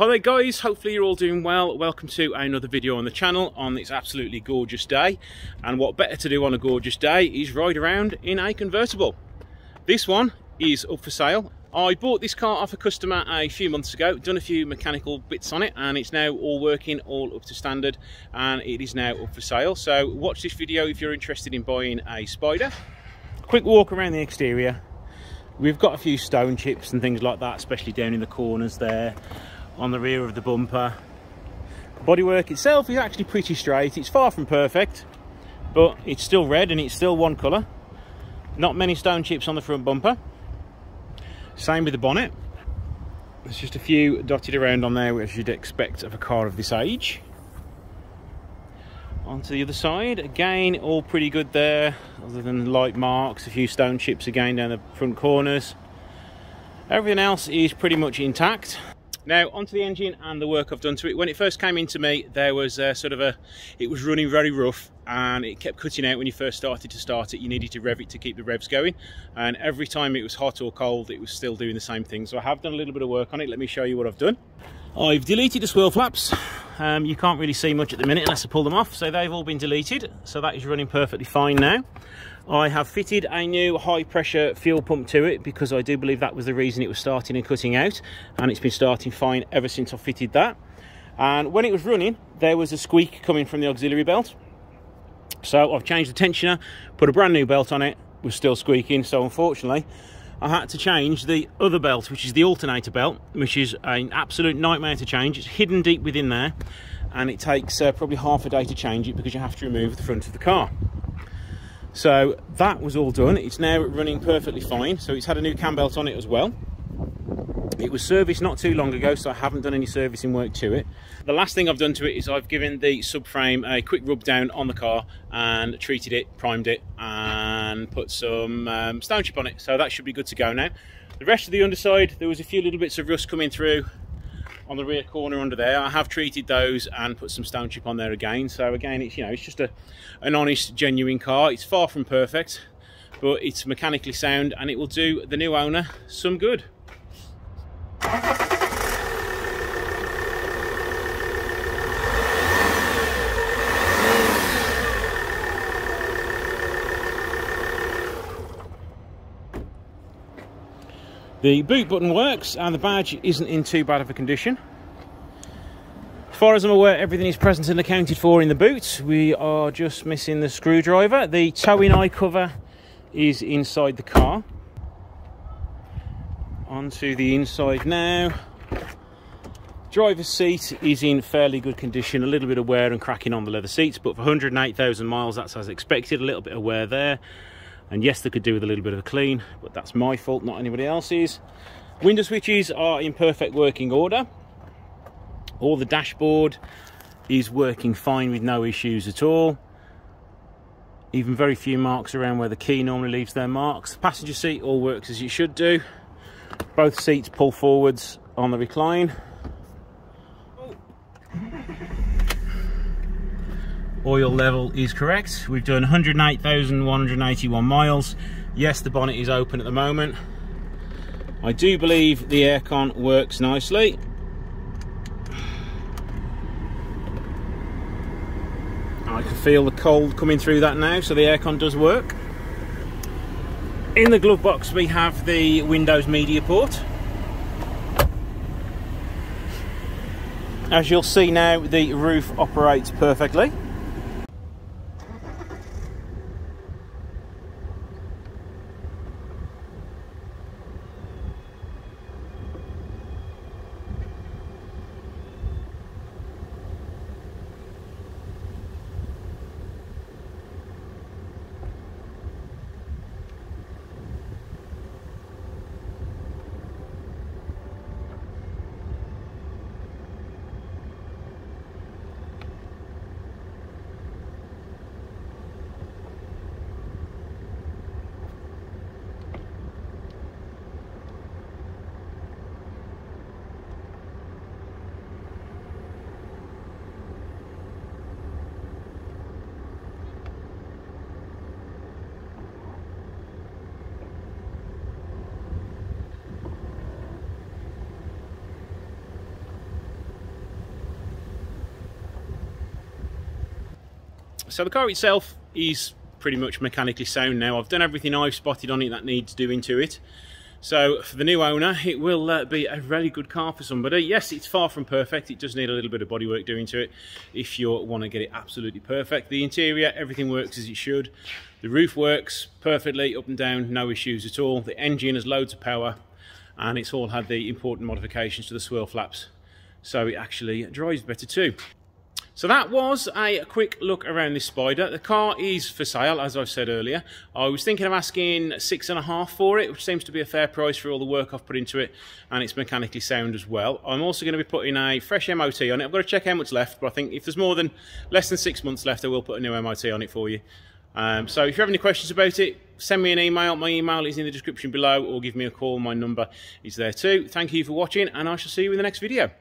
Hi there guys, hopefully you're all doing well. Welcome to another video on the channel on this absolutely gorgeous day. And what better to do on a gorgeous day is ride around in a convertible. This one is up for sale. I bought this car off a customer a few months ago, done a few mechanical bits on it, and it's now all working, all up to standard, and it is now up for sale. So watch this video if you're interested in buying a Spider. Quick walk around the exterior. We've got a few stone chips and things like that, especially down in the corners there, on the rear of the bumper. Bodywork itself is actually pretty straight. It's far from perfect, but it's still red and it's still one colour. Not many stone chips on the front bumper. Same with the bonnet. There's just a few dotted around on there, which you'd expect of a car of this age. Onto the other side, again all pretty good there, other than light marks, a few stone chips again down the front corners. Everything else is pretty much intact. Now onto the engine and the work I've done to it. When it first came into me, there was it was running very rough and it kept cutting out when you first started to start it. You needed to rev it to keep the revs going, and every time it was hot or cold it was still doing the same thing. So I have done a little bit of work on it. Let me show you what I've done. I've deleted the swirl flaps. You can't really see much at the minute unless I pull them off, so they've all been deleted, so that is running perfectly fine now. I have fitted a new high pressure fuel pump to it because I do believe that was the reason it was starting and cutting out, and it's been starting fine ever since I fitted that. And when it was running, there was a squeak coming from the auxiliary belt, so I've changed the tensioner, put a brand new belt on it. It was still squeaking, so unfortunately I had to change the other belt, which is the alternator belt, which is an absolute nightmare to change. It's hidden deep within there, and it takes probably half a day to change it because you have to remove the front of the car. So that was all done. It's now running perfectly fine. So it's had a new cam belt on it as well. It was serviced not too long ago, so I haven't done any servicing work to it. The last thing I've done to it is I've given the subframe a quick rub down on the car and treated it, primed it, and put some stone chip on it. So that should be good to go now. The rest of the underside, there was a few little bits of rust coming through on the rear corner under there. I have treated those and put some stone chip on there again. So again, it's, you know, it's just an honest, genuine car. It's far from perfect, but it's mechanically sound and it will do the new owner some good. The boot button works and the badge isn't in too bad of a condition. As far as I'm aware, everything is present and accounted for in the boot. We are just missing the screwdriver. The towing eye cover is inside the car. Onto the inside now. Driver's seat is in fairly good condition. A little bit of wear and cracking on the leather seats, but for 108,000 miles, that's as expected. A little bit of wear there. And yes, they could do with a little bit of a clean, but that's my fault, not anybody else's. Window switches are in perfect working order. All the dashboard is working fine with no issues at all. Even very few marks around where the key normally leaves their marks. The passenger seat all works as it should do. Both seats pull forwards on the recline. Oil level is correct. We've done 108,181 miles. Yes, the bonnet is open at the moment. I do believe the aircon works nicely. I can feel the cold coming through that now, so the aircon does work. In the glove box we have the Windows media port. As you'll see now, the roof operates perfectly. So the car itself is pretty much mechanically sound now. I've done everything I've spotted on it that needs doing to it. So for the new owner, it will be a really good car for somebody. Yes, it's far from perfect. It does need a little bit of bodywork doing to it if you want to get it absolutely perfect. The interior, everything works as it should. The roof works perfectly up and down, no issues at all. The engine has loads of power, and it's all had the important modifications to the swirl flaps, so it actually drives better too. So that was a quick look around this Spider. The car is for sale, as I said earlier. I was thinking of asking $6.5 for it, which seems to be a fair price for all the work I've put into it, and it's mechanically sound as well. I'm also going to be putting a fresh MOT on it. I've got to check how much left, but I think if there's less than 6 months left, I will put a new MOT on it for you. So if you have any questions about it, send me an email. My email is in the description below, or give me a call. My number is there too. Thank you for watching, and I shall see you in the next video.